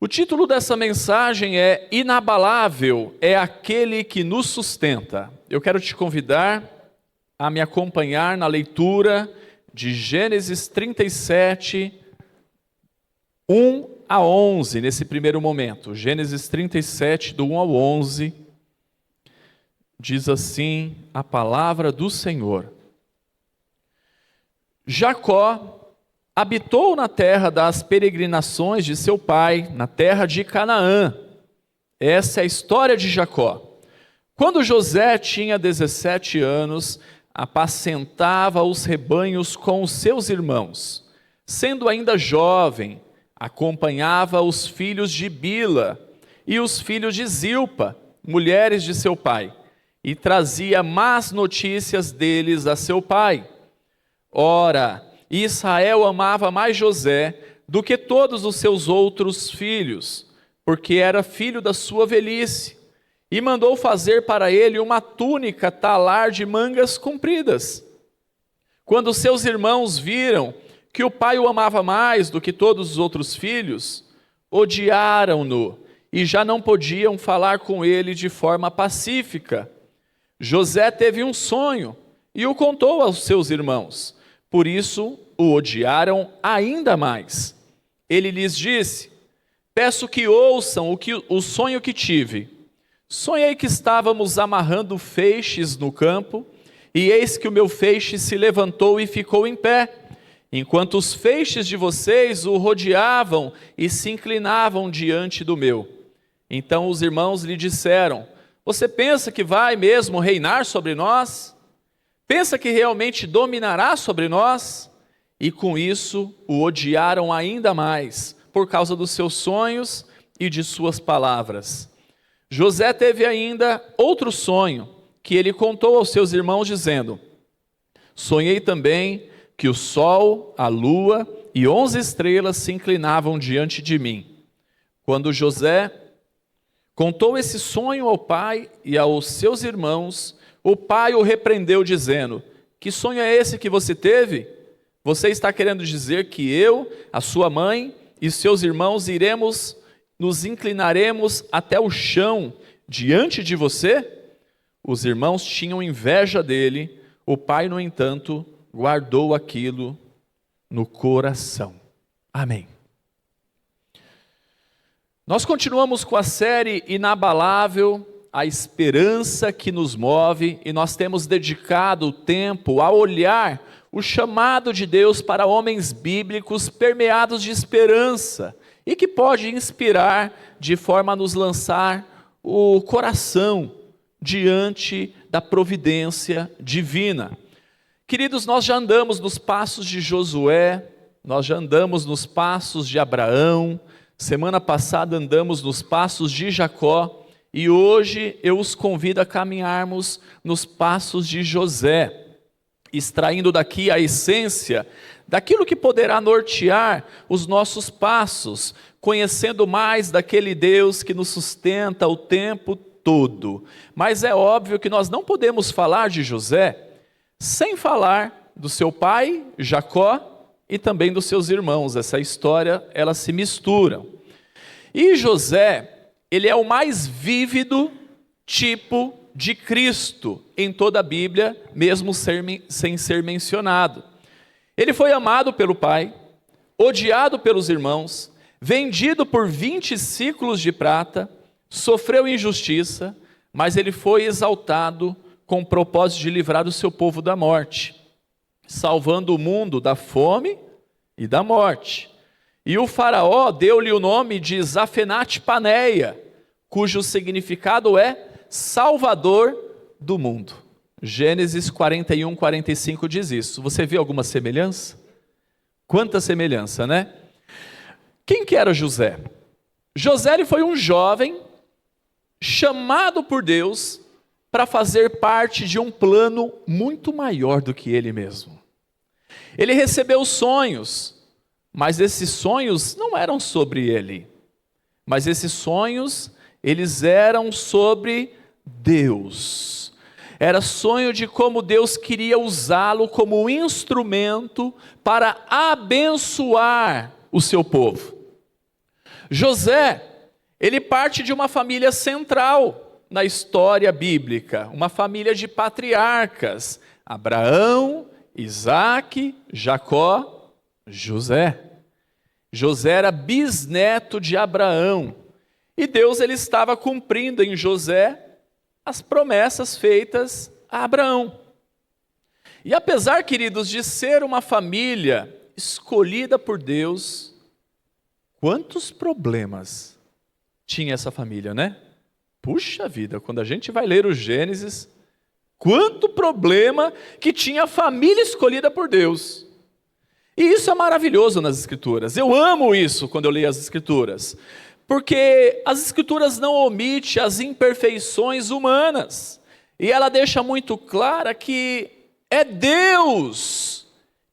O título dessa mensagem é Inabalável é aquele que nos sustenta. Eu quero te convidar a me acompanhar na leitura de Gênesis 37, 1 a 11, nesse primeiro momento. Gênesis 37, do 1 ao 11, diz assim a palavra do Senhor. Jacó habitou na terra das peregrinações de seu pai, na terra de Canaã. Essa é a história de Jacó. Quando José tinha 17 anos, apacentava os rebanhos com os seus irmãos. Sendo ainda jovem, acompanhava os filhos de Bila e os filhos de Zilpa, mulheres de seu pai, e trazia más notícias deles a seu pai. Ora, Israel amava mais José do que todos os seus outros filhos, porque era filho da sua velhice, e mandou fazer para ele uma túnica talar de mangas compridas. Quando seus irmãos viram que o pai o amava mais do que todos os outros filhos, odiaram-no e já não podiam falar com ele de forma pacífica. José teve um sonho e o contou aos seus irmãos. Por isso o odiaram ainda mais. Ele lhes disse: peço que ouçam o sonho que tive. Sonhei que estávamos amarrando feixes no campo, e eis que o meu feixe se levantou e ficou em pé, enquanto os feixes de vocês o rodeavam e se inclinavam diante do meu. Então os irmãos lhe disseram: você pensa que vai mesmo reinar sobre nós? Pensa que realmente dominará sobre nós? E com isso o odiaram ainda mais, por causa dos seus sonhos e de suas palavras. José teve ainda outro sonho, que ele contou aos seus irmãos, dizendo: sonhei também que o sol, a lua e 11 estrelas se inclinavam diante de mim. Quando José contou esse sonho ao pai e aos seus irmãos, o pai o repreendeu, dizendo: que sonho é esse que você teve? Você está querendo dizer que eu, a sua mãe e seus irmãos nos inclinaremos até o chão diante de você? Os irmãos tinham inveja dele, o pai, no entanto, guardou aquilo no coração. Amém. Nós continuamos com a série Inabalável, a esperança que nos move, e nós temos dedicado o tempo a olhar o chamado de Deus para homens bíblicos permeados de esperança e que pode inspirar de forma a nos lançar o coração diante da providência divina. Queridos, nós já andamos nos passos de Josué, nós já andamos nos passos de Abraão, semana passada andamos nos passos de Jacó, e hoje eu os convido a caminharmos nos passos de José, extraindo daqui a essência daquilo que poderá nortear os nossos passos, conhecendo mais daquele Deus que nos sustenta o tempo todo. Mas é óbvio que nós não podemos falar de José sem falar do seu pai, Jacó, e também dos seus irmãos. Essa história, elas se misturam. E José, ele é o mais vívido tipo de Cristo em toda a Bíblia, mesmo sem ser mencionado. Ele foi amado pelo pai, odiado pelos irmãos, vendido por 20 ciclos de prata, sofreu injustiça, mas ele foi exaltado com o propósito de livrar o seu povo da morte, salvando o mundo da fome e da morte. E o faraó deu-lhe o nome de Zafenate-Paneia, cujo significado é Salvador do mundo. Gênesis 41, 45 diz isso. Você vê alguma semelhança? Quanta semelhança, né? Quem que era José? José, ele foi um jovem chamado por Deus para fazer parte de um plano muito maior do que ele mesmo. Ele recebeu sonhos, mas esses sonhos não eram sobre ele. Mas esses sonhos, eles eram sobre Deus. Era sonho de como Deus queria usá-lo como um instrumento para abençoar o seu povo. José, ele parte de uma família central na história bíblica, uma família de patriarcas: Abraão, Isaque, Jacó, José. José era bisneto de Abraão, e Deus ele estava cumprindo em José as promessas feitas a Abraão. E apesar, queridos, de ser uma família escolhida por Deus, quantos problemas tinha essa família, né? Puxa vida, quando a gente vai ler o Gênesis, quanto problema que tinha a família escolhida por Deus. E isso é maravilhoso nas Escrituras. Eu amo isso quando eu leio as Escrituras, porque as Escrituras não omitem as imperfeições humanas, e ela deixa muito clara que é Deus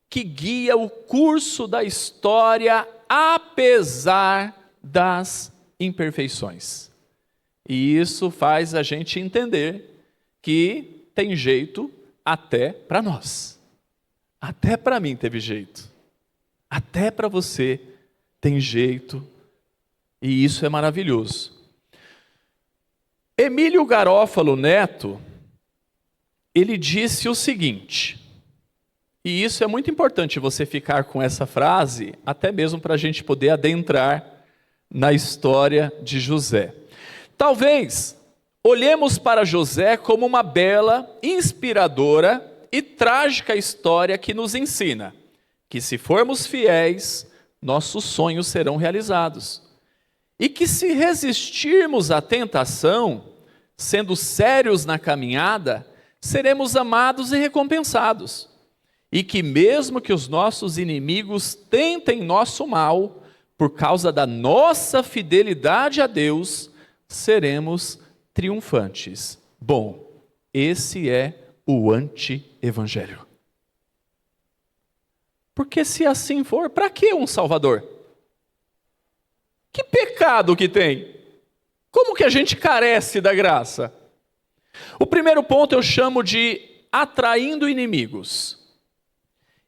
que guia o curso da história apesar das imperfeições. E isso faz a gente entender que tem jeito até para nós. Até para mim teve jeito. Até para você tem jeito. E isso é maravilhoso. Emílio Garófalo Neto, ele disse o seguinte, e isso é muito importante você ficar com essa frase, até mesmo para a gente poder adentrar na história de José. Talvez olhemos para José como uma bela, inspiradora e trágica história que nos ensina que, se formos fiéis, nossos sonhos serão realizados. E que, se resistirmos à tentação, sendo sérios na caminhada, seremos amados e recompensados. E que, mesmo que os nossos inimigos tentem nosso mal, por causa da nossa fidelidade a Deus, seremos triunfantes. Bom, esse é o anti-evangelho. Porque se assim for, para que um Salvador? Que pecado que tem? Como que a gente carece da graça? O primeiro ponto eu chamo de atraindo inimigos.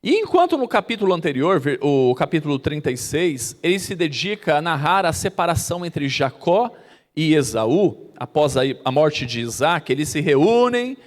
E enquanto no capítulo anterior, o capítulo 36, ele se dedica a narrar a separação entre Jacó e Esaú, após a morte de Isaque, eles se reúnem,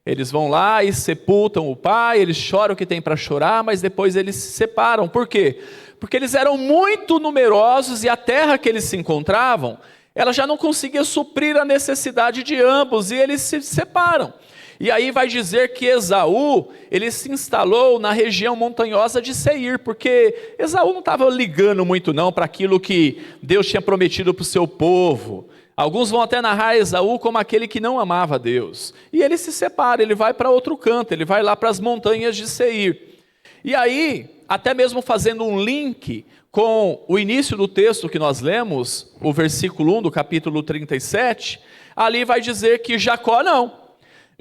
eles vão lá e sepultam o pai, eles choram o que tem para chorar, mas depois eles se separam. Por quê? Porque eles eram muito numerosos e a terra que eles se encontravam, ela já não conseguia suprir a necessidade de ambos, e eles se separam. E aí vai dizer que Esaú, ele se instalou na região montanhosa de Seir, porque Esaú não estava ligando muito não para aquilo que Deus tinha prometido para o seu povo. Alguns vão até narrar Esaú como aquele que não amava Deus. E ele se separa, ele vai para outro canto, ele vai lá para as montanhas de Seir. E aí, até mesmo fazendo um link com o início do texto que nós lemos, o versículo 1 do capítulo 37, ali vai dizer que Jacó não.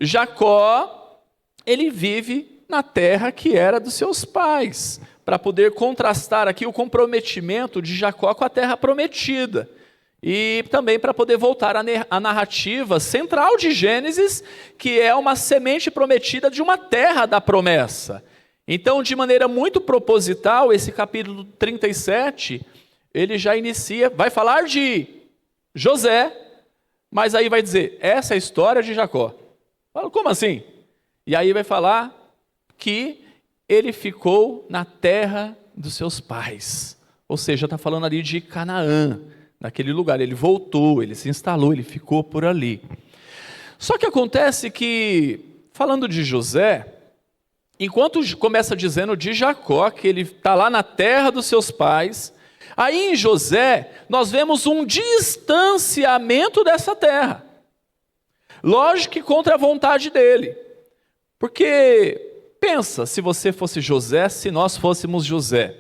Jacó, ele vive na terra que era dos seus pais, para poder contrastar aqui o comprometimento de Jacó com a terra prometida. E também para poder voltar à narrativa central de Gênesis, que é uma semente prometida de uma terra da promessa. Então, de maneira muito proposital, esse capítulo 37, ele já inicia, vai falar de José, mas aí vai dizer, essa é a história de Jacó. Fala, como assim? E aí vai falar que ele ficou na terra dos seus pais. Ou seja, está falando ali de Canaã, naquele lugar. Ele voltou, ele se instalou, ele ficou por ali. Só que acontece que, falando de José, enquanto começa dizendo de Jacó, que ele está lá na terra dos seus pais, aí em José nós vemos um distanciamento dessa terra. Lógico que contra a vontade dele. Porque, pensa, se você fosse José, se nós fôssemos José,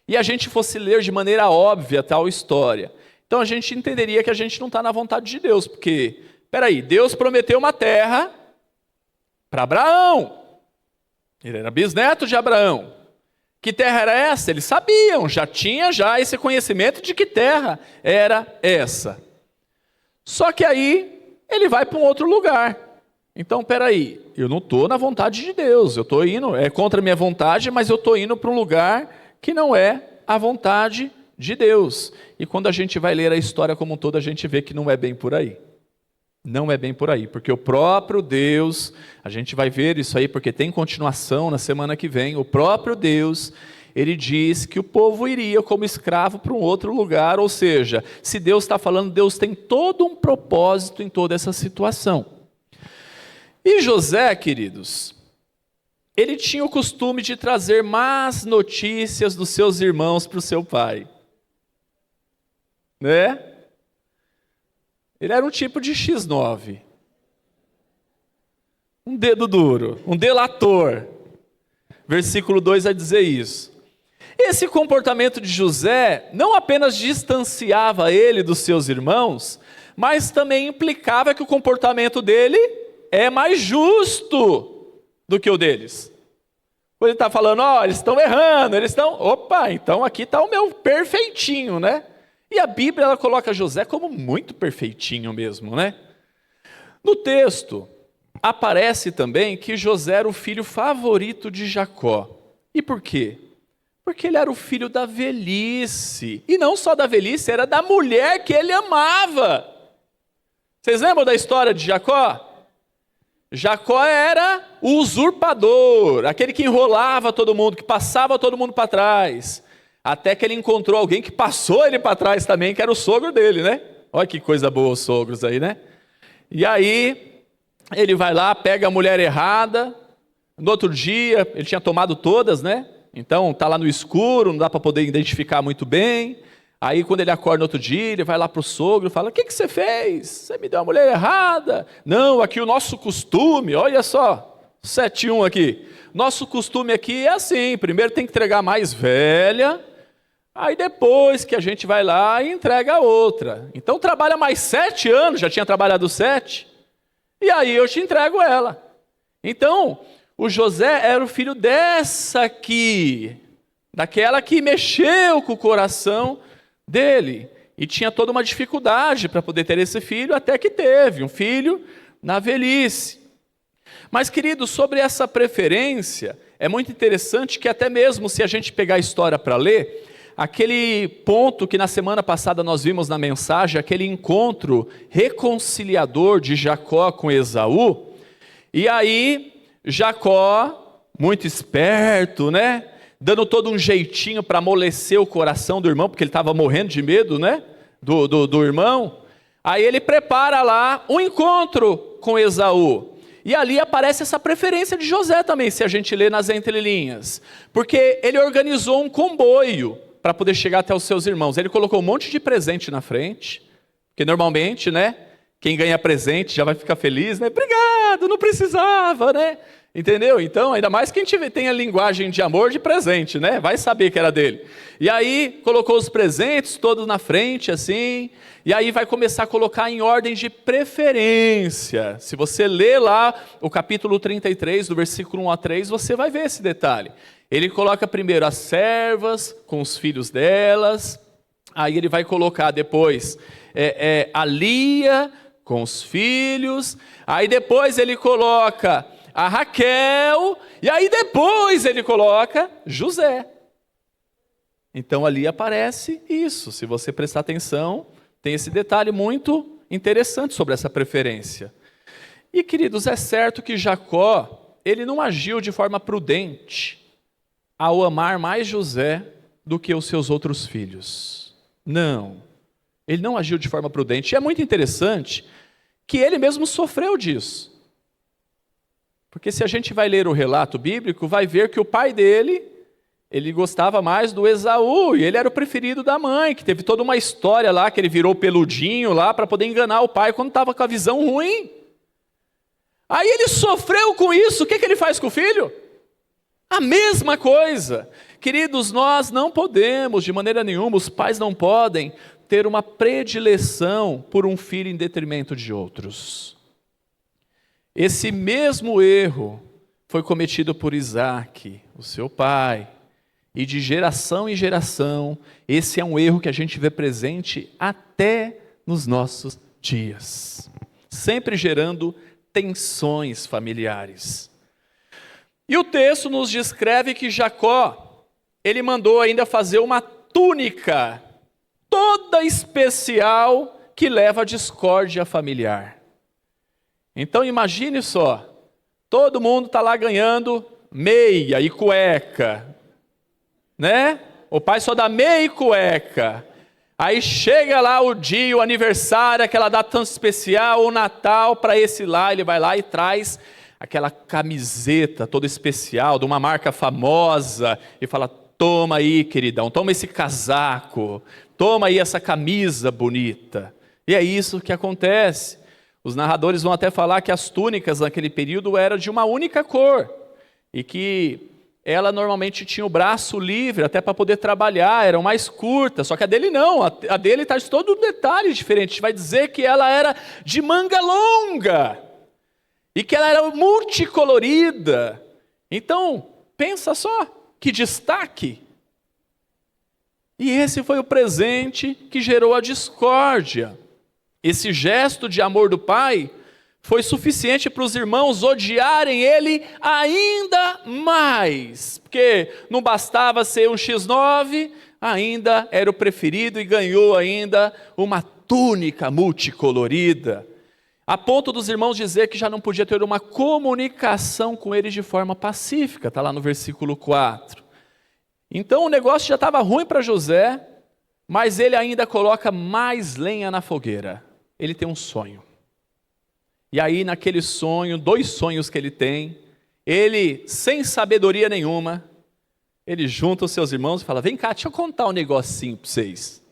e a gente fosse ler de maneira óbvia tal história, então a gente entenderia que a gente não está na vontade de Deus, porque, peraí, Deus prometeu uma terra para Abraão. Ele era bisneto de Abraão. Que terra era essa? Eles sabiam, já tinha esse conhecimento de que terra era essa. Só que aí ele vai para um outro lugar. Então, peraí, eu não estou na vontade de Deus, eu estou indo, é contra a minha vontade, mas eu estou indo para um lugar que não é a vontade de Deus. E quando a gente vai ler a história como um todo, a gente vê que não é bem por aí. Não é bem por aí, porque o próprio Deus, a gente vai ver isso aí porque tem continuação na semana que vem, o próprio Deus, ele diz que o povo iria como escravo para um outro lugar, ou seja, se Deus está falando, Deus tem todo um propósito em toda essa situação. E José, queridos, ele tinha o costume de trazer más notícias dos seus irmãos para o seu pai. Né? Ele era um tipo de X9. Um dedo duro, um delator. Versículo 2 vai dizer isso. Esse comportamento de José não apenas distanciava ele dos seus irmãos, mas também implicava que o comportamento dele é mais justo do que o deles. Quando ele está falando, eles estão errando, então aqui está o meu perfeitinho, né? E a Bíblia, ela coloca José como muito perfeitinho mesmo, né? No texto, aparece também que José era o filho favorito de Jacó. E por quê? Porque ele era o filho da velhice. E não só da velhice, era da mulher que ele amava. Vocês lembram da história de Jacó? Jacó era o usurpador, aquele que enrolava todo mundo, que passava todo mundo para trás. Até que ele encontrou alguém que passou ele para trás também, que era o sogro dele, né? Olha que coisa boa os sogros aí, né? E aí, ele vai lá, pega a mulher errada. No outro dia, ele tinha tomado todas, né? Então, está lá no escuro, não dá para poder identificar muito bem. Aí, quando ele acorda no outro dia, ele vai lá para o sogro e fala, o que você fez? Você me deu a mulher errada. Não, aqui o nosso costume, olha só, 7-1 aqui. Nosso costume aqui é assim, primeiro tem que entregar a mais velha, aí depois que a gente vai lá e entrega a outra. Então trabalha mais 7 anos, já tinha trabalhado 7, e aí eu te entrego ela. Então, o José era o filho dessa aqui, daquela que mexeu com o coração dele, e tinha toda uma dificuldade para poder ter esse filho, até que teve um filho na velhice. Mas, queridos, sobre essa preferência, é muito interessante que até mesmo se a gente pegar a história para ler, aquele ponto que na semana passada nós vimos na mensagem, aquele encontro reconciliador de Jacó com Esaú, e aí Jacó, muito esperto, né, dando todo um jeitinho para amolecer o coração do irmão, porque ele estava morrendo de medo, né, do irmão, aí ele prepara lá um encontro com Esaú. E ali aparece essa preferência de José também, se a gente lê nas entrelinhas. Porque ele organizou um comboio para poder chegar até os seus irmãos. Ele colocou um monte de presente na frente, porque normalmente, né, quem ganha presente já vai ficar feliz, né? Obrigado, não precisava, né? Entendeu? Então, ainda mais quem tem a linguagem de amor de presente, né? Vai saber que era dele. E aí, colocou os presentes todos na frente, assim, e aí vai começar a colocar em ordem de preferência. Se você ler lá o capítulo 33, do versículo 1 a 3, você vai ver esse detalhe. Ele coloca primeiro as servas com os filhos delas, aí ele vai colocar depois a Lia com os filhos, aí depois ele coloca a Raquel, e aí depois ele coloca José. Então ali aparece isso, se você prestar atenção, tem esse detalhe muito interessante sobre essa preferência. E queridos, é certo que Jacó, ele não agiu de forma prudente ao amar mais José do que os seus outros filhos. Não, ele não agiu de forma prudente. E é muito interessante que ele mesmo sofreu disso. Porque se a gente vai ler o relato bíblico, vai ver que o pai dele, ele gostava mais do Esaú, e ele era o preferido da mãe, que teve toda uma história lá, que ele virou peludinho lá, para poder enganar o pai quando estava com a visão ruim. Aí ele sofreu com isso, o que ele faz com o filho? A mesma coisa. Queridos, nós não podemos, de maneira nenhuma, os pais não podem ter uma predileção por um filho em detrimento de outros. Esse mesmo erro foi cometido por Isaac, o seu pai, e de geração em geração, esse é um erro que a gente vê presente até nos nossos dias, sempre gerando tensões familiares. E o texto nos descreve que Jacó, ele mandou ainda fazer uma túnica toda especial que leva à discórdia familiar. Então imagine só, todo mundo está lá ganhando meia e cueca, né? O pai só dá meia e cueca. Aí chega lá o dia, o aniversário, aquela data tão especial, o Natal, para esse lá, ele vai lá e traz aquela camiseta toda especial, de uma marca famosa, e fala, toma aí, queridão, toma esse casaco, toma aí essa camisa bonita. E é isso que acontece. Os narradores vão até falar que as túnicas naquele período eram de uma única cor, e que ela normalmente tinha o braço livre, até para poder trabalhar, eram mais curtas, só que a dele não, a dele está de todo um detalhe diferente, a gente vai dizer que ela era de manga longa, e que ela era multicolorida. Então, pensa só, que destaque! E esse foi o presente que gerou a discórdia. Esse gesto de amor do pai foi suficiente para os irmãos odiarem ele ainda mais. Porque não bastava ser um X9, ainda era o preferido e ganhou ainda uma túnica multicolorida. A ponto dos irmãos dizer que já não podia ter uma comunicação com ele de forma pacífica. Está lá no versículo 4. Então o negócio já estava ruim para José, mas ele ainda coloca mais lenha na fogueira. Ele tem um sonho. E aí naquele sonho, 2 sonhos que ele tem, ele, sem sabedoria nenhuma, ele junta os seus irmãos e fala, vem cá, deixa eu contar um negocinho para vocês.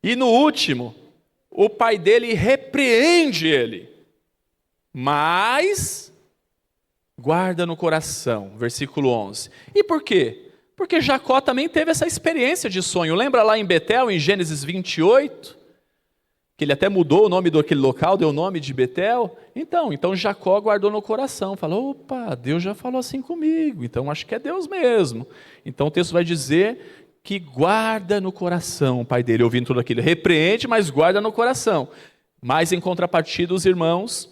E no último, o pai dele repreende ele, mas guarda no coração, versículo 11. E por quê? Porque Jacó também teve essa experiência de sonho. Lembra lá em Betel, em Gênesis 28? Que ele até mudou o nome daquele local, deu o nome de Betel. Então Jacó guardou no coração, falou, opa, Deus já falou assim comigo, então acho que é Deus mesmo. Então o texto vai dizer que guarda no coração o pai dele, ouvindo tudo aquilo, repreende, mas guarda no coração. Mas em contrapartida, os irmãos,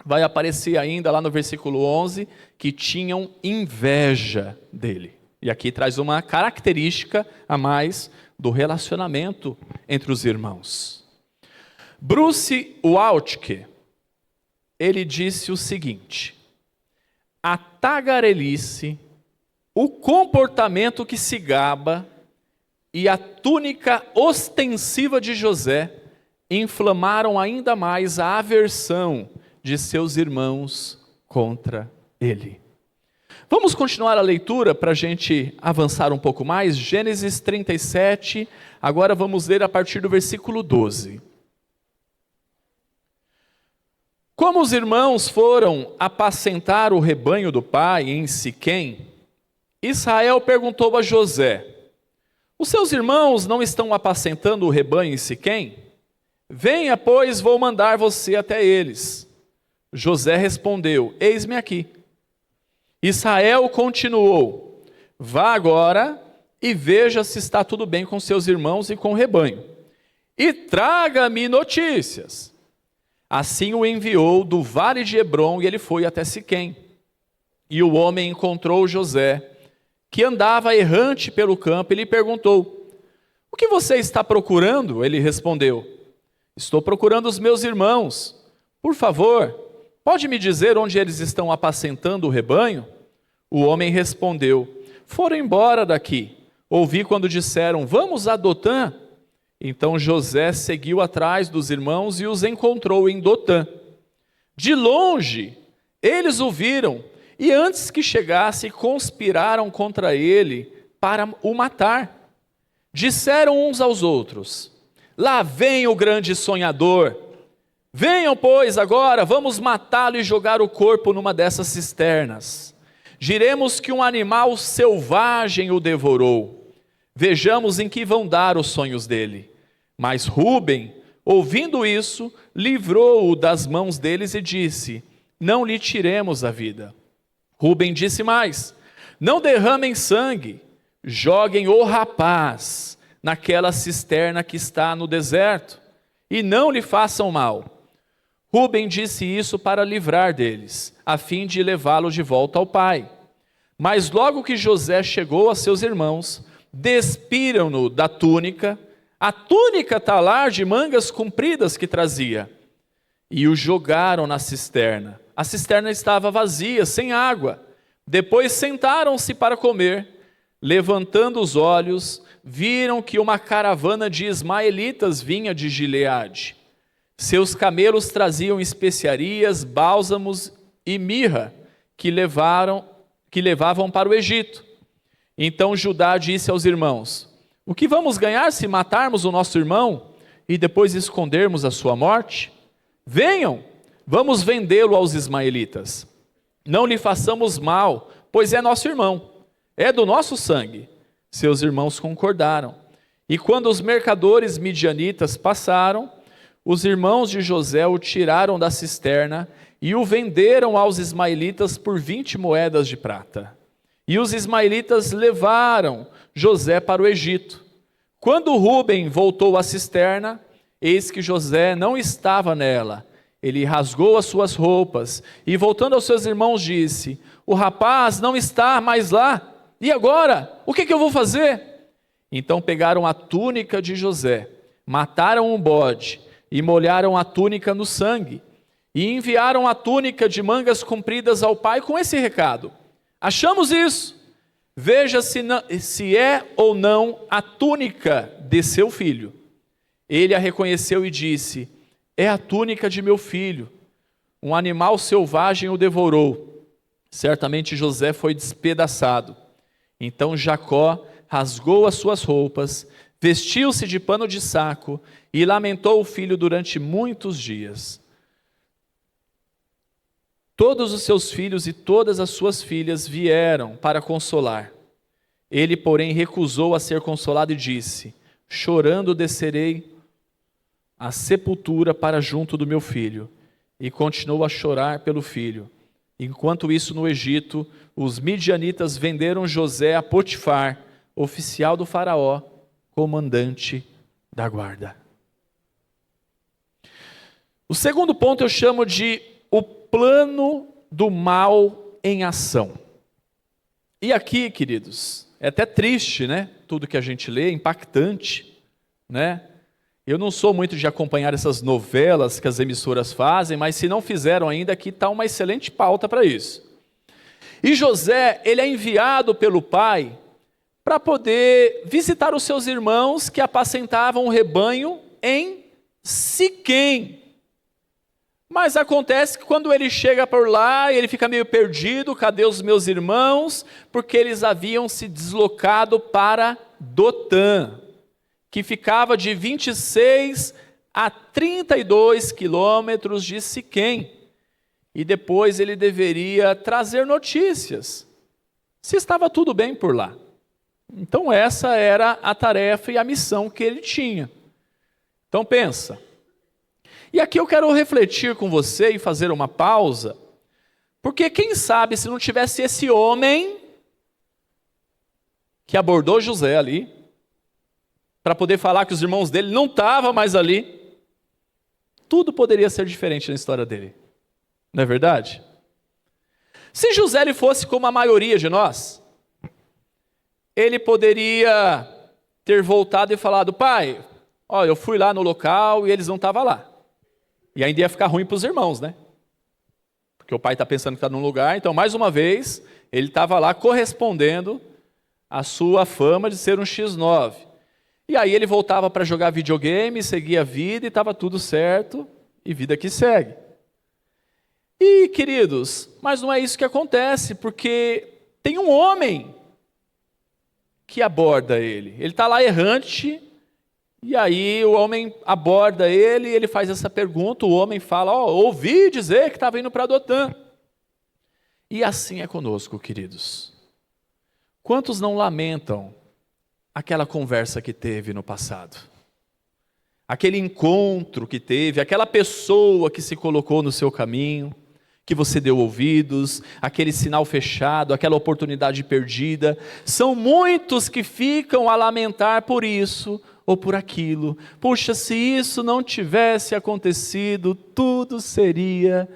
vai aparecer ainda lá no versículo 11, que tinham inveja dele. E aqui traz uma característica a mais do relacionamento entre os irmãos. Bruce Waltke, ele disse o seguinte, a tagarelice, o comportamento que se gaba e a túnica ostensiva de José inflamaram ainda mais a aversão de seus irmãos contra ele. Vamos continuar a leitura para a gente avançar um pouco mais. Gênesis 37, agora vamos ler a partir do versículo 12. Como os irmãos foram apacentar o rebanho do pai em Siquém, Israel perguntou a José, os seus irmãos não estão apacentando o rebanho em Siquém? Venha, pois, vou mandar você até eles. José respondeu, eis-me aqui. Israel continuou, vá agora e veja se está tudo bem com seus irmãos e com o rebanho, e traga-me notícias. Assim o enviou do vale de Hebrom e ele foi até Siquém. E o homem encontrou José, que andava errante pelo campo, e lhe perguntou, o que você está procurando? Ele respondeu, estou procurando os meus irmãos. Por favor, pode me dizer onde eles estão apacentando o rebanho? O homem respondeu, foram embora daqui. Ouvi quando disseram, vamos a Dotã. Então José seguiu atrás dos irmãos e os encontrou em Dotã. De longe, eles o viram, e antes que chegasse, conspiraram contra ele para o matar. Disseram uns aos outros, lá vem o grande sonhador. Venham, pois, agora, vamos matá-lo e jogar o corpo numa dessas cisternas. Diremos que um animal selvagem o devorou. Vejamos em que vão dar os sonhos dele. Mas Rúben, ouvindo isso, livrou-o das mãos deles e disse, não lhe tiremos a vida. Rúben disse mais, não derramem sangue, joguem o rapaz naquela cisterna que está no deserto, e não lhe façam mal. Rúben disse isso para livrar deles, a fim de levá-lo de volta ao pai. Mas logo que José chegou a seus irmãos, despiram-no da túnica, a túnica talar de mangas compridas que trazia, e o jogaram na cisterna. A cisterna estava vazia, sem água. Depois sentaram-se para comer. Levantando os olhos, viram que uma caravana de ismaelitas vinha de Gileade. Seus camelos traziam especiarias, bálsamos e mirra, que levavam para o Egito. Então Judá disse aos irmãos: o que vamos ganhar se matarmos o nosso irmão e depois escondermos a sua morte? Venham, vamos vendê-lo aos ismaelitas. Não lhe façamos mal, pois é nosso irmão, é do nosso sangue. Seus irmãos concordaram. E quando os mercadores midianitas passaram, os irmãos de José o tiraram da cisterna e o venderam aos ismaelitas por 20 moedas de prata. E os ismaelitas levaram José para o Egito. Quando Rúben voltou à cisterna, eis que José não estava nela. Ele rasgou as suas roupas e, voltando aos seus irmãos, disse: o rapaz não está mais lá. E agora? O que eu vou fazer? Então pegaram a túnica de José, mataram um bode e molharam a túnica no sangue. E enviaram a túnica de mangas compridas ao pai com esse recado: achamos isso. Veja se é ou não a túnica de seu filho. Ele a reconheceu e disse: é a túnica de meu filho. Um animal selvagem o devorou. Certamente José foi despedaçado. Então Jacó rasgou as suas roupas, vestiu-se de pano de saco e lamentou o filho durante muitos dias. Todos os seus filhos e todas as suas filhas vieram para consolar. Ele, porém, recusou a ser consolado e disse: chorando descerei à sepultura para junto do meu filho. E continuou a chorar pelo filho. Enquanto isso, no Egito, os midianitas venderam José a Potifar, oficial do faraó, comandante da guarda. O segundo ponto eu chamo de o plano do mal em ação. E aqui, queridos, é até triste, né? Tudo que a gente lê, impactante, né? Eu não sou muito de acompanhar essas novelas que as emissoras fazem, mas se não fizeram ainda, aqui está uma excelente pauta para isso. E José, ele é enviado pelo pai para poder visitar os seus irmãos que apacentavam o rebanho em Siquém. Mas acontece que quando ele chega por lá, ele fica meio perdido: cadê os meus irmãos? Porque eles haviam se deslocado para Dotã, que ficava de 26 a 32 quilômetros de Siquém. E depois ele deveria trazer notícias, se estava tudo bem por lá. Então essa era a tarefa e a missão que ele tinha. Então pensa. E aqui eu quero refletir com você e fazer uma pausa, porque quem sabe se não tivesse esse homem que abordou José ali, para poder falar que os irmãos dele não estavam mais ali, tudo poderia ser diferente na história dele. Não é verdade? Se José ele fosse como a maioria de nós, ele poderia ter voltado e falado: pai, ó, eu fui lá no local e eles não estavam lá. E ainda ia ficar ruim para os irmãos, né? Porque o pai está pensando que está num lugar, então mais uma vez, ele estava lá correspondendo à sua fama de ser um X9. E aí ele voltava para jogar videogame, seguia a vida e estava tudo certo, e vida que segue. E, queridos, mas não é isso que acontece, porque tem um homem que aborda ele. Ele está lá errante, e aí o homem aborda ele, e ele faz essa pergunta, o homem fala: ouvi dizer que estava indo para Dotã. E assim é conosco, queridos. Quantos não lamentam aquela conversa que teve no passado? Aquele encontro que teve, aquela pessoa que se colocou no seu caminho, que você deu ouvidos, aquele sinal fechado, aquela oportunidade perdida. São muitos que ficam a lamentar por isso ou por aquilo. Puxa, se isso não tivesse acontecido, tudo seria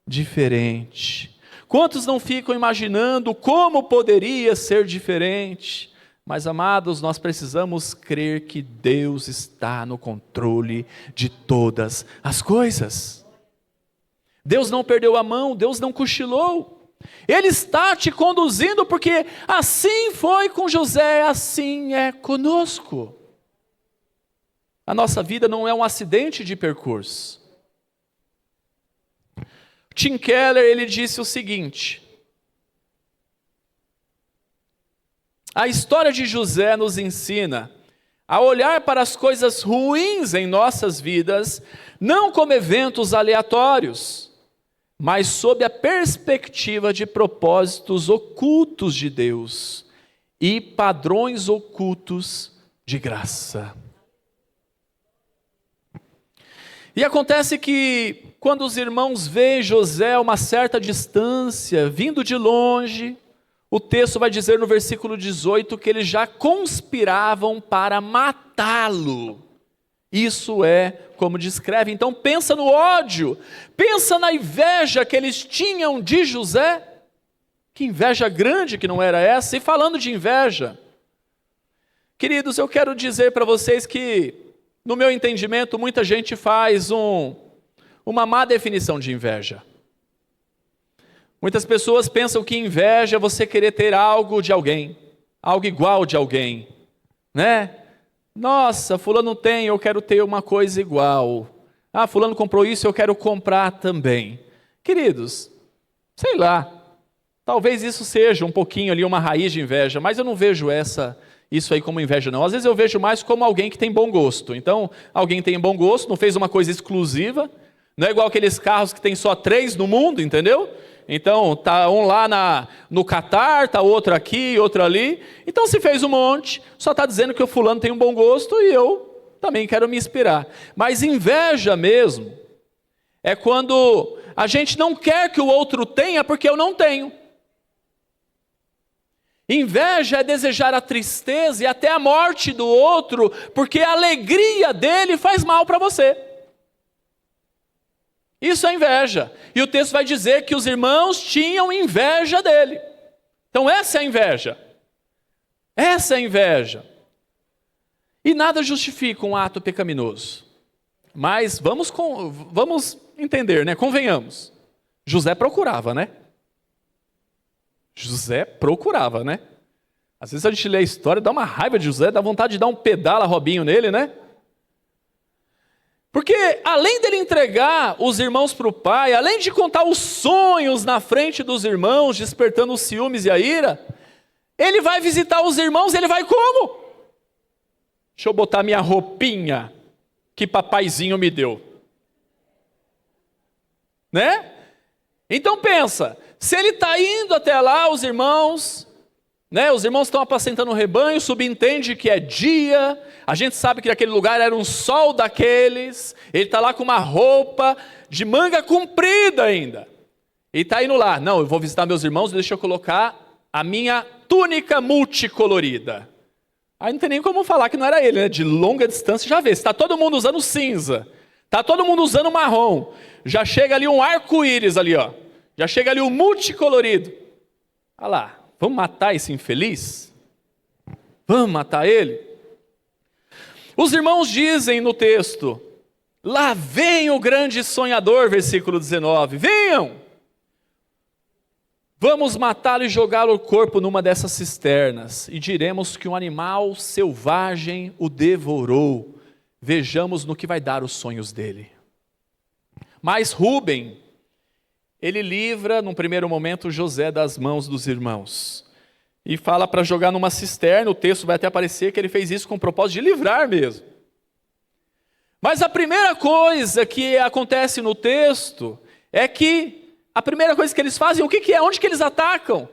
diferente. Quantos não ficam imaginando como poderia ser diferente? Mas, amados, nós precisamos crer que Deus está no controle de todas as coisas. Deus não perdeu a mão, Deus não cochilou. Ele está te conduzindo, porque assim foi com José, assim é conosco. A nossa vida não é um acidente de percurso. Tim Keller, ele disse o seguinte: a história de José nos ensina a olhar para as coisas ruins em nossas vidas, não como eventos aleatórios, mas sob a perspectiva de propósitos ocultos de Deus e padrões ocultos de graça. E acontece que, quando os irmãos veem José a uma certa distância, vindo de longe, o texto vai dizer no versículo 18 que eles já conspiravam para matá-lo. Isso é como descreve. Então pensa no ódio, pensa na inveja que eles tinham de José. Que inveja grande que não era essa. E falando de inveja, queridos, eu quero dizer para vocês que, no meu entendimento, muita gente faz uma má definição de inveja. Muitas pessoas pensam que inveja é você querer ter algo de alguém, algo igual de alguém, né? Nossa, fulano tem, eu quero ter uma coisa igual. Ah, fulano comprou isso, eu quero comprar também. Queridos, sei lá, talvez isso seja um pouquinho ali uma raiz de inveja, mas eu não vejo isso aí como inveja não. Às vezes eu vejo mais como alguém que tem bom gosto. Então, alguém tem bom gosto, não fez uma coisa exclusiva, não é igual aqueles carros que tem só 3 no mundo, entendeu? Então, tá um lá no Catar, tá outro aqui, outro ali. Então, se fez um monte, só está dizendo que o fulano tem um bom gosto e eu também quero me inspirar. Mas inveja mesmo é quando a gente não quer que o outro tenha porque eu não tenho. Inveja é desejar a tristeza e até a morte do outro, porque a alegria dele faz mal para você. Isso é inveja. E o texto vai dizer que os irmãos tinham inveja dele. Então essa é a inveja. Essa é a inveja. E nada justifica um ato pecaminoso. Mas vamos entender, né? Convenhamos. José procurava, né? José procurava, né? Às vezes a gente lê a história, dá uma raiva de José, dá vontade de dar um pedala Robinho nele, né? Porque além dele entregar os irmãos para o pai, além de contar os sonhos na frente dos irmãos, despertando os ciúmes e a ira, ele vai visitar os irmãos, ele vai como? Deixa eu botar minha roupinha que papaizinho me deu. Né? Então pensa, se ele está indo até lá, os irmãos estão apacentando o rebanho, subentende que é dia, a gente sabe que naquele lugar era um sol daqueles, ele está lá com uma roupa de manga comprida ainda, e está indo lá, não, eu vou visitar meus irmãos, deixa eu colocar a minha túnica multicolorida. Aí não tem nem como falar que não era ele, né? De longa distância já vê, está todo mundo usando cinza, está todo mundo usando marrom, já chega ali um arco-íris ali, ó. Já chega ali um multicolorido. Olha lá. Vamos matar esse infeliz? Vamos matar ele? Os irmãos dizem no texto, lá vem o grande sonhador, versículo 19, venham! Vamos matá-lo e jogá-lo o corpo numa dessas cisternas, e diremos que um animal selvagem o devorou. Vejamos no que vai dar os sonhos dele. Mas Rúben, ele livra, num primeiro momento, José das mãos dos irmãos. E fala para jogar numa cisterna, o texto vai até aparecer que ele fez isso com o propósito de livrar mesmo. Mas a primeira coisa que acontece no texto é que a primeira coisa que eles fazem, o que é? Onde que eles atacam?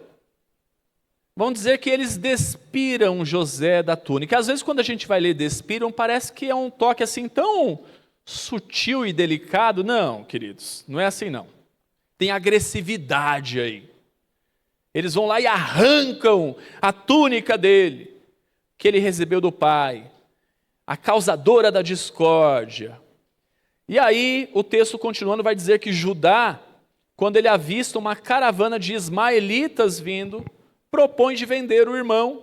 Vão dizer que eles despiram José da túnica. Às vezes quando a gente vai ler despiram, parece que é um toque assim tão sutil e delicado. Não, queridos, não é assim não. Tem agressividade aí. Eles vão lá e arrancam a túnica dele, que ele recebeu do pai, a causadora da discórdia. E aí o texto continuando vai dizer que Judá, quando ele avista uma caravana de ismaelitas vindo, propõe de vender o irmão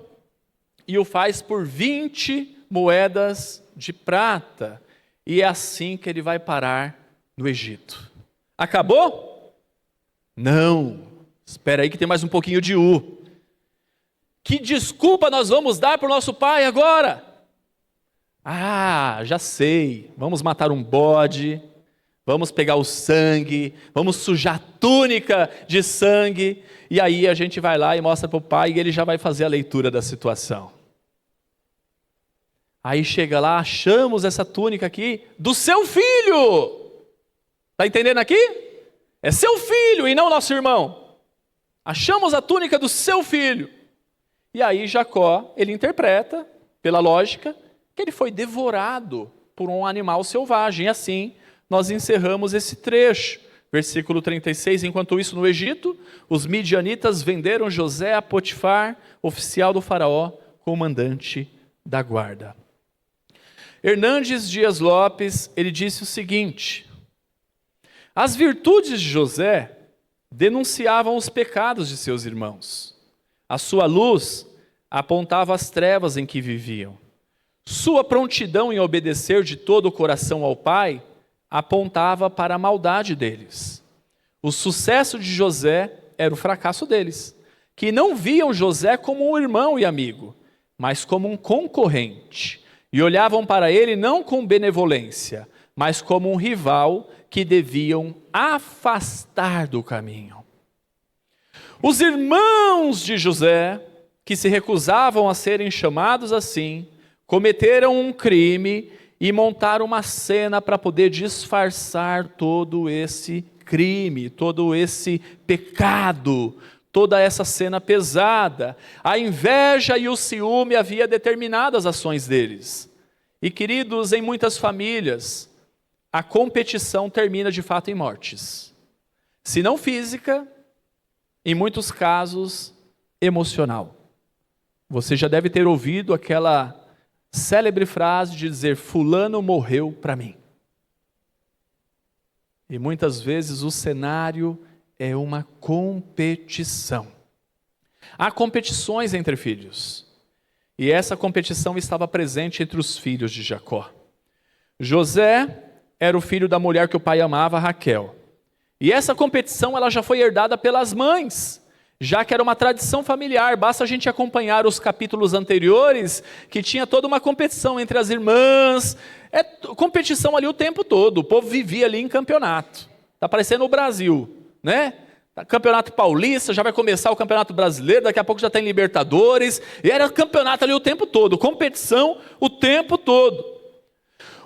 e o faz por 20 moedas de prata. E é assim que ele vai parar no Egito. Acabou? Não. Espera aí que tem mais um pouquinho de U. Que desculpa nós vamos dar para o nosso pai agora? Ah, já sei. Vamos matar um bode, vamos pegar o sangue, vamos sujar a túnica de sangue, e aí a gente vai lá e mostra para o pai e ele já vai fazer a leitura da situação. Aí chega lá, achamos essa túnica aqui do seu filho. Está entendendo aqui? É seu filho e não nosso irmão. Achamos a túnica do seu filho. E aí Jacó, ele interpreta, pela lógica, que ele foi devorado por um animal selvagem. E assim, nós encerramos esse trecho. Versículo 36, enquanto isso no Egito, os midianitas venderam José a Potifar, oficial do faraó, comandante da guarda. Hernandes Dias Lopes, ele disse o seguinte: as virtudes de José denunciavam os pecados de seus irmãos. A sua luz apontava as trevas em que viviam. Sua prontidão em obedecer de todo o coração ao Pai apontava para a maldade deles. O sucesso de José era o fracasso deles, que não viam José como um irmão e amigo, mas como um concorrente, e olhavam para ele não com benevolência, mas como um rival que deviam afastar do caminho. Os irmãos de José, que se recusavam a serem chamados assim, cometeram um crime e montaram uma cena para poder disfarçar todo esse crime, todo esse pecado, toda essa cena pesada. A inveja e o ciúme havia determinado as ações deles. E queridos, em muitas famílias, a competição termina de fato em mortes. Se não física, em muitos casos, emocional. Você já deve ter ouvido aquela célebre frase de dizer: fulano morreu para mim. E muitas vezes o cenário é uma competição. Há competições entre filhos. E essa competição estava presente entre os filhos de Jacó. José era o filho da mulher que o pai amava, Raquel. E essa competição ela já foi herdada pelas mães, já que era uma tradição familiar. Basta a gente acompanhar os capítulos anteriores, que tinha toda uma competição entre as irmãs. É competição ali o tempo todo. O povo vivia ali em campeonato. Está parecendo o Brasil, né? Campeonato Paulista, já vai começar o Campeonato Brasileiro, daqui a pouco já tem Libertadores, e era campeonato ali o tempo todo, competição o tempo todo.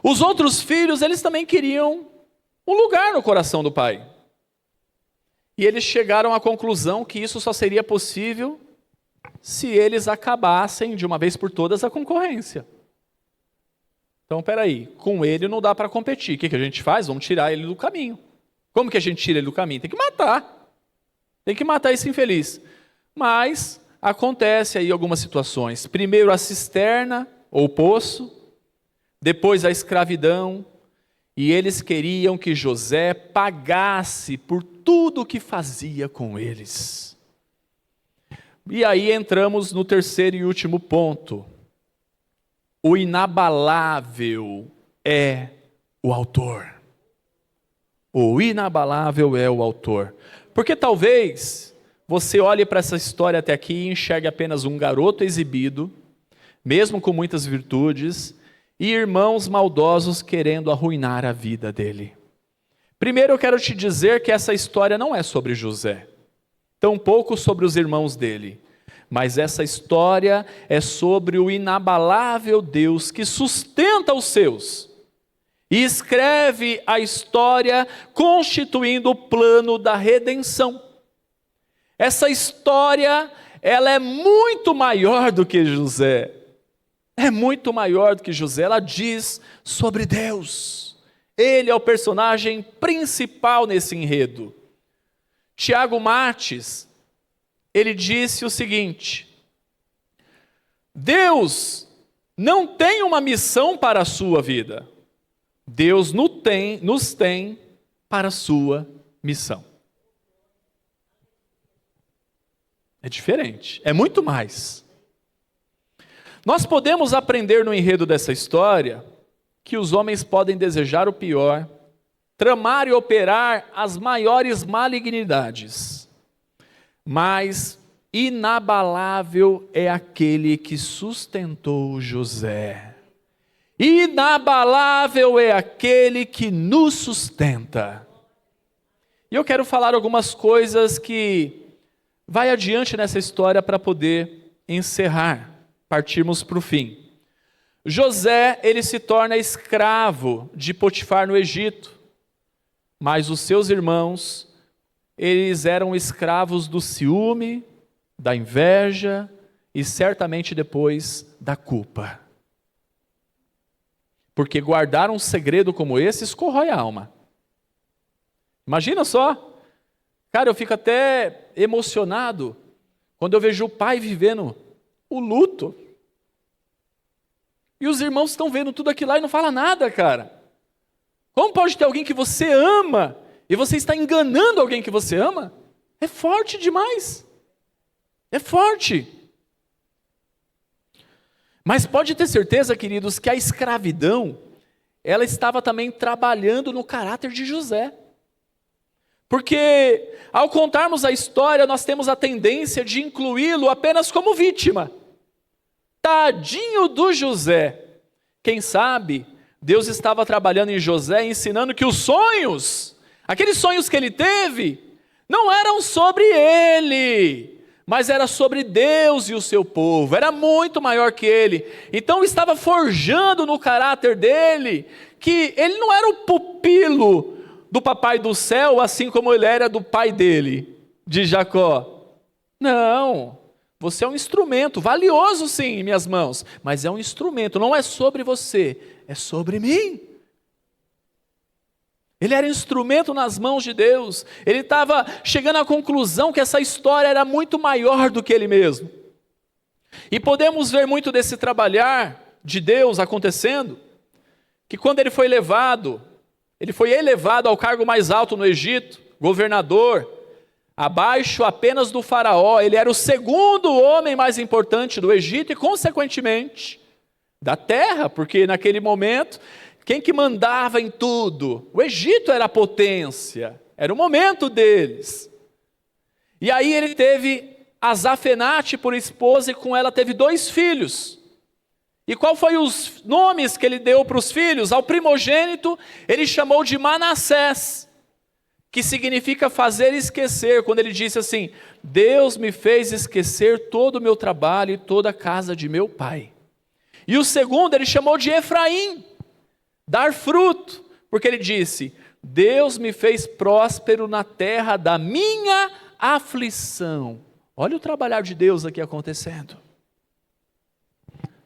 Os outros filhos, eles também queriam um lugar no coração do pai. E eles chegaram à conclusão que isso só seria possível se eles acabassem de uma vez por todas a concorrência. Então, peraí, com ele não dá para competir, o que a gente faz? Vamos tirar ele do caminho. Como que a gente tira ele do caminho? Tem que matar. Tem que matar esse infeliz. Mas acontece aí algumas situações. Primeiro a cisterna, ou poço, depois a escravidão, e eles queriam que José pagasse por tudo o que fazia com eles. E aí entramos no terceiro e último ponto. O inabalável é o autor. O inabalável é o autor. Porque talvez você olhe para essa história até aqui e enxergue apenas um garoto exibido, mesmo com muitas virtudes, e irmãos maldosos querendo arruinar a vida dele. Primeiro eu quero te dizer que essa história não é sobre José, tampouco sobre os irmãos dele, mas essa história é sobre o inabalável Deus que sustenta os seus e escreve a história constituindo o plano da redenção. Essa história, ela é muito maior do que José. É muito maior do que José. Ela diz sobre Deus. Ele é o personagem principal nesse enredo. Tiago Martins, ele disse o seguinte: Deus não tem uma missão para a sua vida. Deus nos tem para a sua missão. É diferente, é muito mais. Nós podemos aprender no enredo dessa história que os homens podem desejar o pior, tramar e operar as maiores malignidades, mas inabalável é aquele que sustentou José. Inabalável é aquele que nos sustenta. E eu quero falar algumas coisas que vai adiante nessa história para poder encerrar, partirmos para o fim. José, ele se torna escravo de Potifar no Egito, mas os seus irmãos, eles eram escravos do ciúme, da inveja e certamente depois da culpa. Porque guardar um segredo como esse corrói a alma. Imagina só, cara, eu fico até emocionado quando eu vejo o pai vivendo o luto. E os irmãos estão vendo tudo aquilo lá e não fala nada, cara. Como pode ter alguém que você ama e você está enganando alguém que você ama? É forte demais. É forte. Mas pode ter certeza, queridos, que a escravidão, ela estava também trabalhando no caráter de José. Porque ao contarmos a história, nós temos a tendência de incluí-lo apenas como vítima. Tadinho do José. Quem sabe Deus estava trabalhando em José, ensinando que os sonhos, aqueles sonhos que ele teve, não eram sobre ele, mas era sobre Deus e o seu povo, era muito maior que ele. Então estava forjando no caráter dele, que ele não era o pupilo do papai do céu, assim como ele era do pai dele, de Jacó. Não, você é um instrumento, valioso sim em minhas mãos, mas é um instrumento, não é sobre você, é sobre mim. Ele era instrumento nas mãos de Deus, ele estava chegando à conclusão que essa história era muito maior do que ele mesmo. E podemos ver muito desse trabalhar de Deus acontecendo, que quando ele foi elevado ao cargo mais alto no Egito, governador, abaixo apenas do faraó, ele era o segundo homem mais importante do Egito e, consequentemente, da terra, porque naquele momento, quem que mandava em tudo? O Egito era a potência, era o momento deles. E aí ele teve a Zafenate por esposa e com ela teve 2 filhos. E qual foi os nomes que ele deu para os filhos? Ao primogênito ele chamou de Manassés, que significa fazer esquecer, quando ele disse assim: Deus me fez esquecer todo o meu trabalho e toda a casa de meu pai. E o segundo ele chamou de Efraim, dar fruto, porque ele disse: Deus me fez próspero na terra da minha aflição. Olha o trabalhar de Deus aqui acontecendo.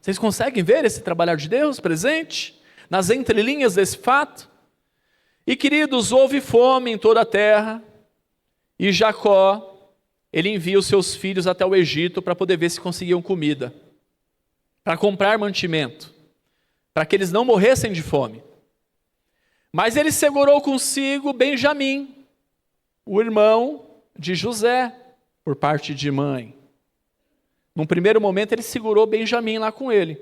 Vocês conseguem ver esse trabalhar de Deus presente nas entrelinhas desse fato? E queridos, houve fome em toda a terra, e Jacó, ele envia os seus filhos até o Egito para poder ver se conseguiam comida, para comprar mantimento, para que eles não morressem de fome. Mas ele segurou consigo Benjamim, o irmão de José, por parte de mãe. Num primeiro momento ele segurou Benjamim lá com ele.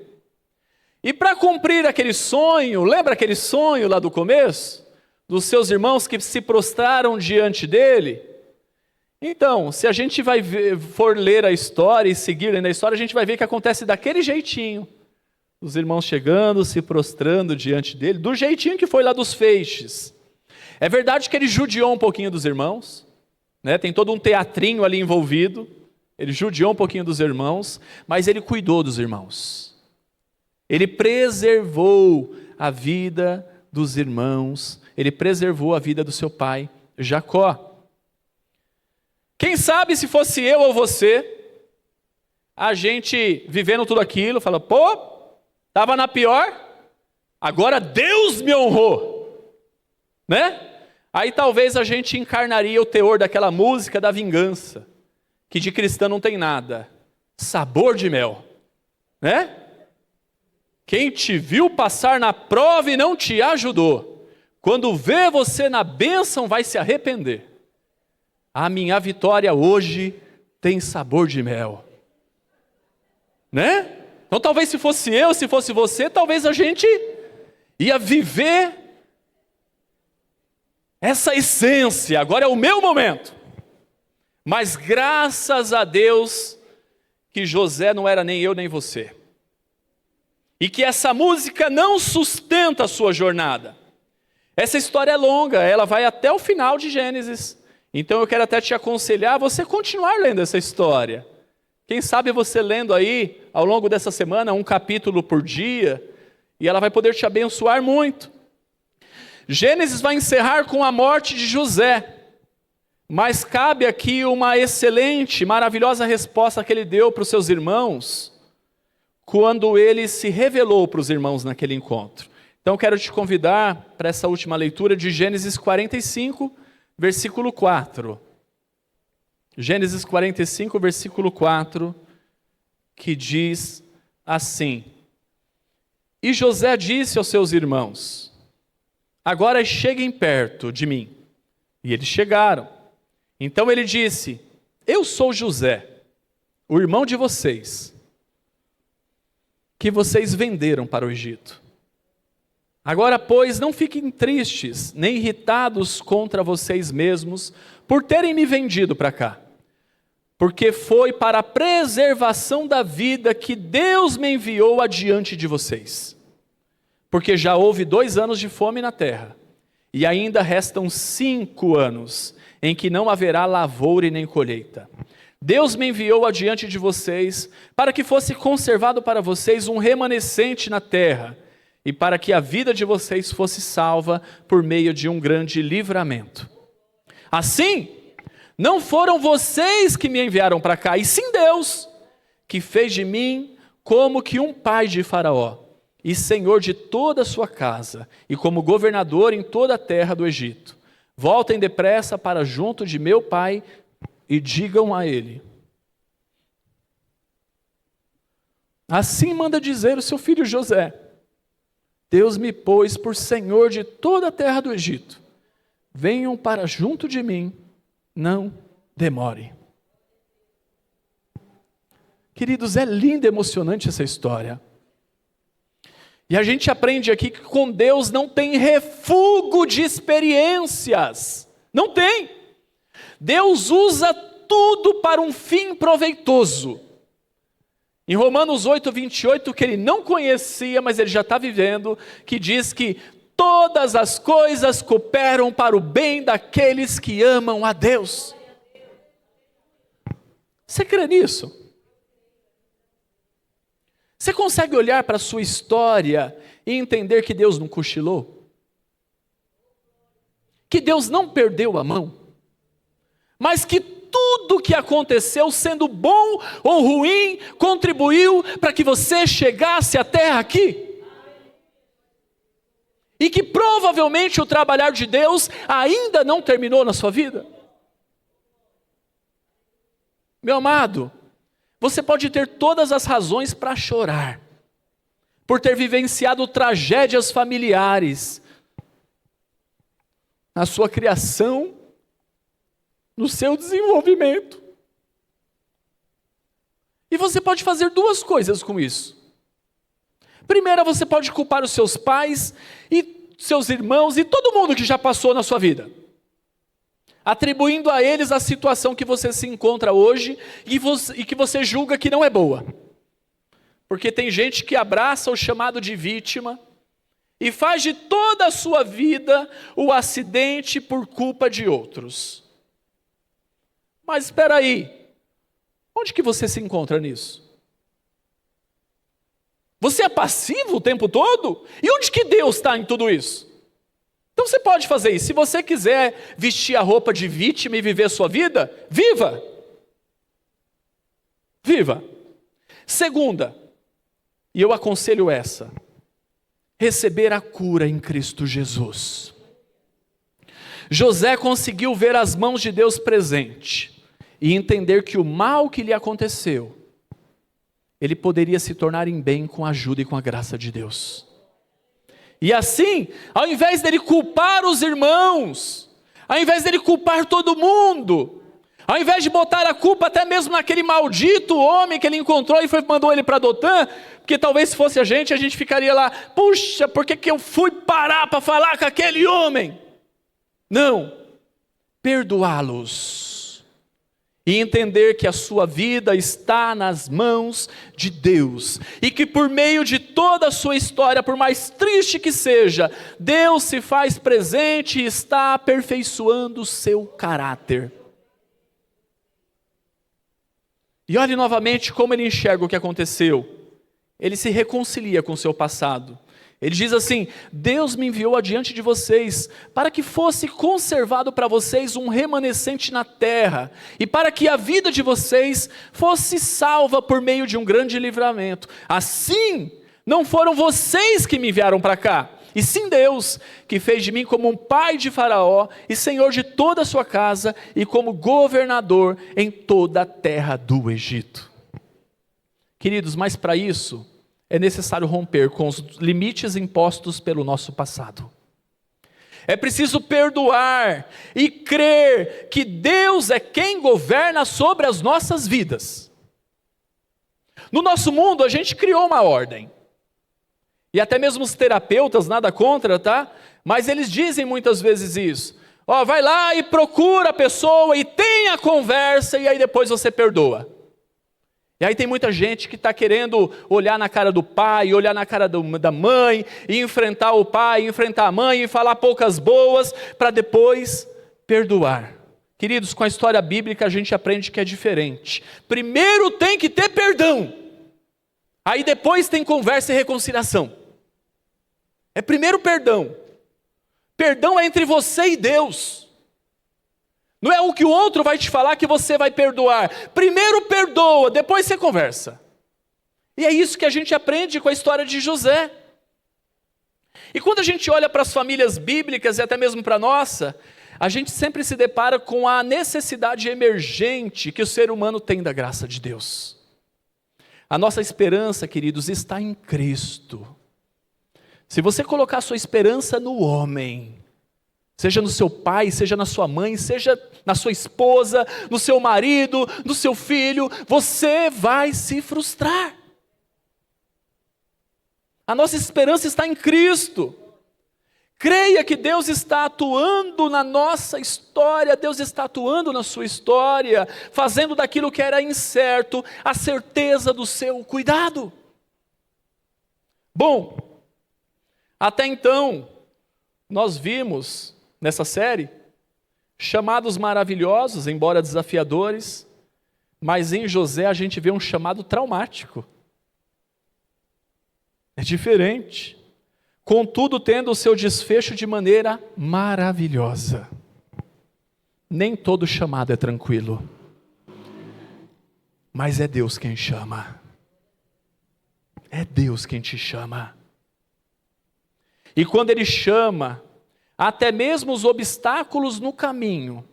E para cumprir aquele sonho, lembra aquele sonho lá do começo? Dos seus irmãos que se prostraram diante dele? Então, se a gente for ler a história e seguir lendo a história, a gente vai ver que acontece daquele jeitinho. Os irmãos chegando, se prostrando diante dele, do jeitinho que foi lá dos feixes. É verdade que ele judiou um pouquinho dos irmãos, né? Tem todo um teatrinho ali envolvido. Ele judiou um pouquinho dos irmãos, mas ele cuidou dos irmãos. Ele preservou a vida dos irmãos, ele preservou a vida do seu pai, Jacó. Quem sabe se fosse eu ou você, a gente vivendo tudo aquilo, fala, pô, estava na pior, agora Deus me honrou, né? Aí talvez a gente encarnaria o teor daquela música da vingança, que de cristã não tem nada, sabor de mel, né? Quem te viu passar na prova e não te ajudou, quando vê você na bênção vai se arrepender. A minha vitória hoje tem sabor de mel, né? Então talvez se fosse eu, se fosse você, talvez a gente ia viver essa essência. Agora é o meu momento. Mas graças a Deus que José não era nem eu nem você. E que essa música não sustenta a sua jornada. Essa história é longa, ela vai até o final de Gênesis. Então eu quero até te aconselhar a você continuar lendo essa história. Quem sabe você lendo aí, ao longo dessa semana, um capítulo por dia, e ela vai poder te abençoar muito. Gênesis vai encerrar com a morte de José. Mas cabe aqui uma excelente, maravilhosa resposta que ele deu para os seus irmãos, quando ele se revelou para os irmãos naquele encontro. Então quero te convidar para essa última leitura de Gênesis 45, versículo 4. Gênesis 45, versículo 4, que diz assim: E José disse aos seus irmãos: Agora cheguem perto de mim. E eles chegaram. Então ele disse: Eu sou José, o irmão de vocês, que vocês venderam para o Egito. Agora, pois, não fiquem tristes, nem irritados contra vocês mesmos, por terem me vendido para cá. Porque foi para a preservação da vida que Deus me enviou adiante de vocês. Porque já houve 2 anos de fome na terra, e ainda restam 5 anos, em que não haverá lavoura e nem colheita. Deus me enviou adiante de vocês, para que fosse conservado para vocês um remanescente na terra, e para que a vida de vocês fosse salva por meio de um grande livramento. Assim, não foram vocês que me enviaram para cá, e sim Deus, que fez de mim como que um pai de Faraó, e senhor de toda a sua casa, e como governador em toda a terra do Egito. Voltem depressa para junto de meu pai, e digam a ele: Assim manda dizer o seu filho José: Deus me pôs por senhor de toda a terra do Egito. Venham para junto de mim, não demore. Queridos, é linda e emocionante essa história. E a gente aprende aqui que com Deus não tem refúgio de experiências. Não tem. Deus usa tudo para um fim proveitoso. Em Romanos 8, 28, que ele não conhecia, mas ele já está vivendo, que diz que todas as coisas cooperam para o bem daqueles que amam a Deus. Você crê nisso? Você consegue olhar para a sua história e entender que Deus não cochilou? Que Deus não perdeu a mão? Mas que tudo que aconteceu, sendo bom ou ruim, contribuiu para que você chegasse até aqui? E que provavelmente o trabalhar de Deus ainda não terminou na sua vida? Meu amado, você pode ter todas as razões para chorar, por ter vivenciado tragédias familiares, na sua criação, no seu desenvolvimento. E você pode fazer 2 coisas com isso. Primeira, você pode culpar os seus pais e seus irmãos e todo mundo que já passou na sua vida, atribuindo a eles a situação que você se encontra hoje e que você julga que não é boa. Porque tem gente que abraça o chamado de vítima e faz de toda a sua vida o acidente por culpa de outros. Mas espera aí, onde que você se encontra nisso? Você é passivo o tempo todo? E onde que Deus está em tudo isso? Então você pode fazer isso. Se você quiser vestir a roupa de vítima e viver a sua vida, viva! Viva! Segunda, e eu aconselho essa: receber a cura em Cristo Jesus. José conseguiu ver as mãos de Deus presente e entender que o mal que lhe aconteceu, ele poderia se tornar em bem com a ajuda e com a graça de Deus. E assim, ao invés dele culpar os irmãos, ao invés dele culpar todo mundo, Ao invés de botar a culpa até mesmo naquele maldito homem que ele encontrou e mandou ele para Dotã, porque talvez se fosse a gente ficaria lá, puxa, por que eu fui parar para falar com aquele homem? Não, perdoá-los. E entender que a sua vida está nas mãos de Deus. E que por meio de toda a sua história, por mais triste que seja, Deus se faz presente e está aperfeiçoando o seu caráter. E olhe novamente como ele enxerga o que aconteceu. Ele se reconcilia com o seu passado. Ele diz assim: Deus me enviou adiante de vocês, para que fosse conservado para vocês um remanescente na terra, e para que a vida de vocês fosse salva por meio de um grande livramento. Assim, não foram vocês que me enviaram para cá, e sim Deus, que fez de mim como um pai de Faraó, e senhor de toda a sua casa, e como governador em toda a terra do Egito. Queridos, mas para isso é necessário romper com os limites impostos pelo nosso passado. É preciso perdoar e crer que Deus é quem governa sobre as nossas vidas. No nosso mundo, a gente criou uma ordem. E até mesmo os terapeutas, nada contra, tá? Mas eles dizem muitas vezes isso. Ó, vai lá e procura a pessoa e tenha conversa e aí depois você perdoa. E aí tem muita gente que está querendo olhar na cara do pai, olhar na cara da mãe, e enfrentar o pai, enfrentar a mãe, e falar poucas boas, para depois perdoar. Queridos, com a história bíblica a gente aprende que é diferente. Primeiro tem que ter perdão, aí depois tem conversa e reconciliação. É primeiro perdão. Perdão é entre você e Deus. Não é o que o outro vai te falar que você vai perdoar. Primeiro perdoa, depois você conversa. E é isso que a gente aprende com a história de José. E quando a gente olha para as famílias bíblicas e até mesmo para a nossa, a gente sempre se depara com a necessidade emergente que o ser humano tem da graça de Deus. A nossa esperança, queridos, está em Cristo. Se você colocar a sua esperança no homem, seja no seu pai, seja na sua mãe, seja na sua esposa, no seu marido, no seu filho, você vai se frustrar. A nossa esperança está em Cristo. Creia que Deus está atuando na nossa história, Deus está atuando na sua história, fazendo daquilo que era incerto a certeza do seu cuidado. Bom, até então, nós vimos nessa série chamados maravilhosos, embora desafiadores, mas em José a gente vê um chamado traumático. É diferente. Contudo, tendo o seu desfecho de maneira maravilhosa. Nem todo chamado é tranquilo, mas é Deus quem chama. É Deus quem te chama. E quando Ele chama, até mesmo os obstáculos no caminho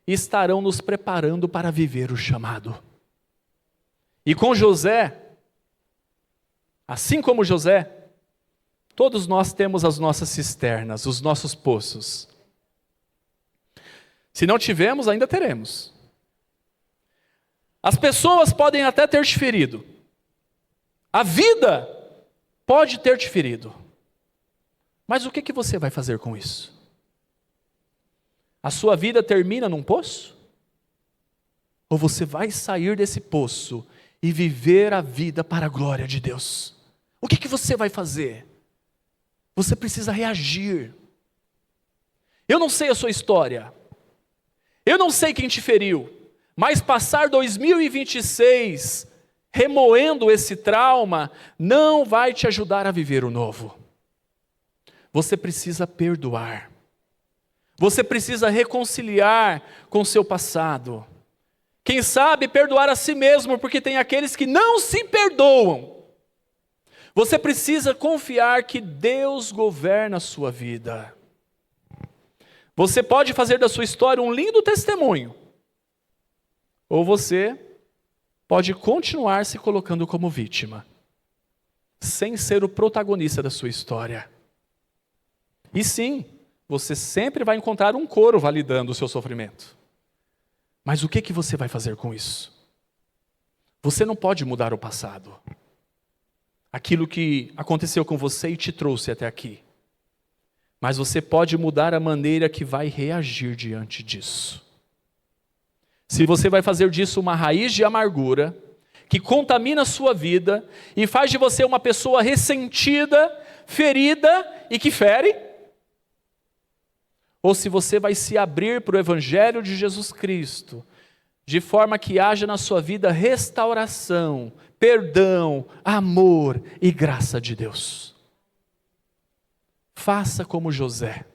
estarão nos preparando para viver o chamado. E com José, assim como José, todos nós temos as nossas cisternas, os nossos poços. Se não tivemos, ainda teremos. As pessoas podem até ter te ferido. A vida pode ter te ferido. Mas o que você vai fazer com isso? A sua vida termina num poço? Ou você vai sair desse poço e viver a vida para a glória de Deus? O que você vai fazer? Você precisa reagir. Eu não sei a sua história. Eu não sei quem te feriu. Mas passar 2026 remoendo esse trauma não vai te ajudar a viver o novo. Você precisa perdoar. Você precisa reconciliar com o seu passado. Quem sabe perdoar a si mesmo, porque tem aqueles que não se perdoam. Você precisa confiar que Deus governa a sua vida. Você pode fazer da sua história um lindo testemunho. Ou você pode continuar se colocando como vítima, sem ser o protagonista da sua história. E sim, você sempre vai encontrar um coro validando o seu sofrimento. Mas o que você vai fazer com isso? Você não pode mudar o passado. Aquilo que aconteceu com você e te trouxe até aqui. Mas você pode mudar a maneira que vai reagir diante disso. Se você vai fazer disso uma raiz de amargura, que contamina a sua vida e faz de você uma pessoa ressentida, ferida e que fere, ou se você vai se abrir para o Evangelho de Jesus Cristo, de forma que haja na sua vida restauração, perdão, amor e graça de Deus. Faça como José,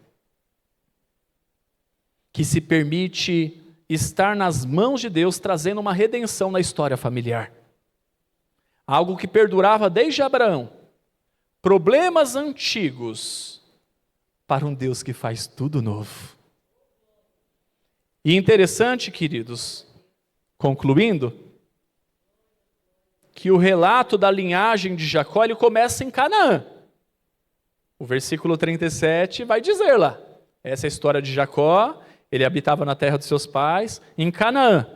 que se permite estar nas mãos de Deus, trazendo uma redenção na história familiar. Algo que perdurava desde Abraão. Problemas antigos para um Deus que faz tudo novo. E interessante, queridos, concluindo, que o relato da linhagem de Jacó, ele começa em Canaã. O versículo 37 vai dizer lá, essa é a história de Jacó, ele habitava na terra dos seus pais, em Canaã,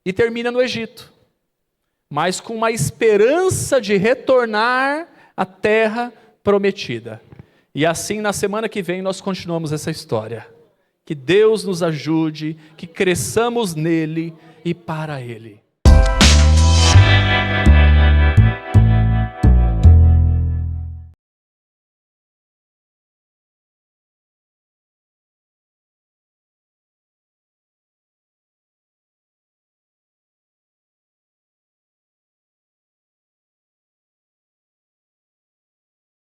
e termina no Egito, mas com uma esperança de retornar à terra prometida. E assim, na semana que vem, nós continuamos essa história. Que Deus nos ajude, que cresçamos nele e para ele.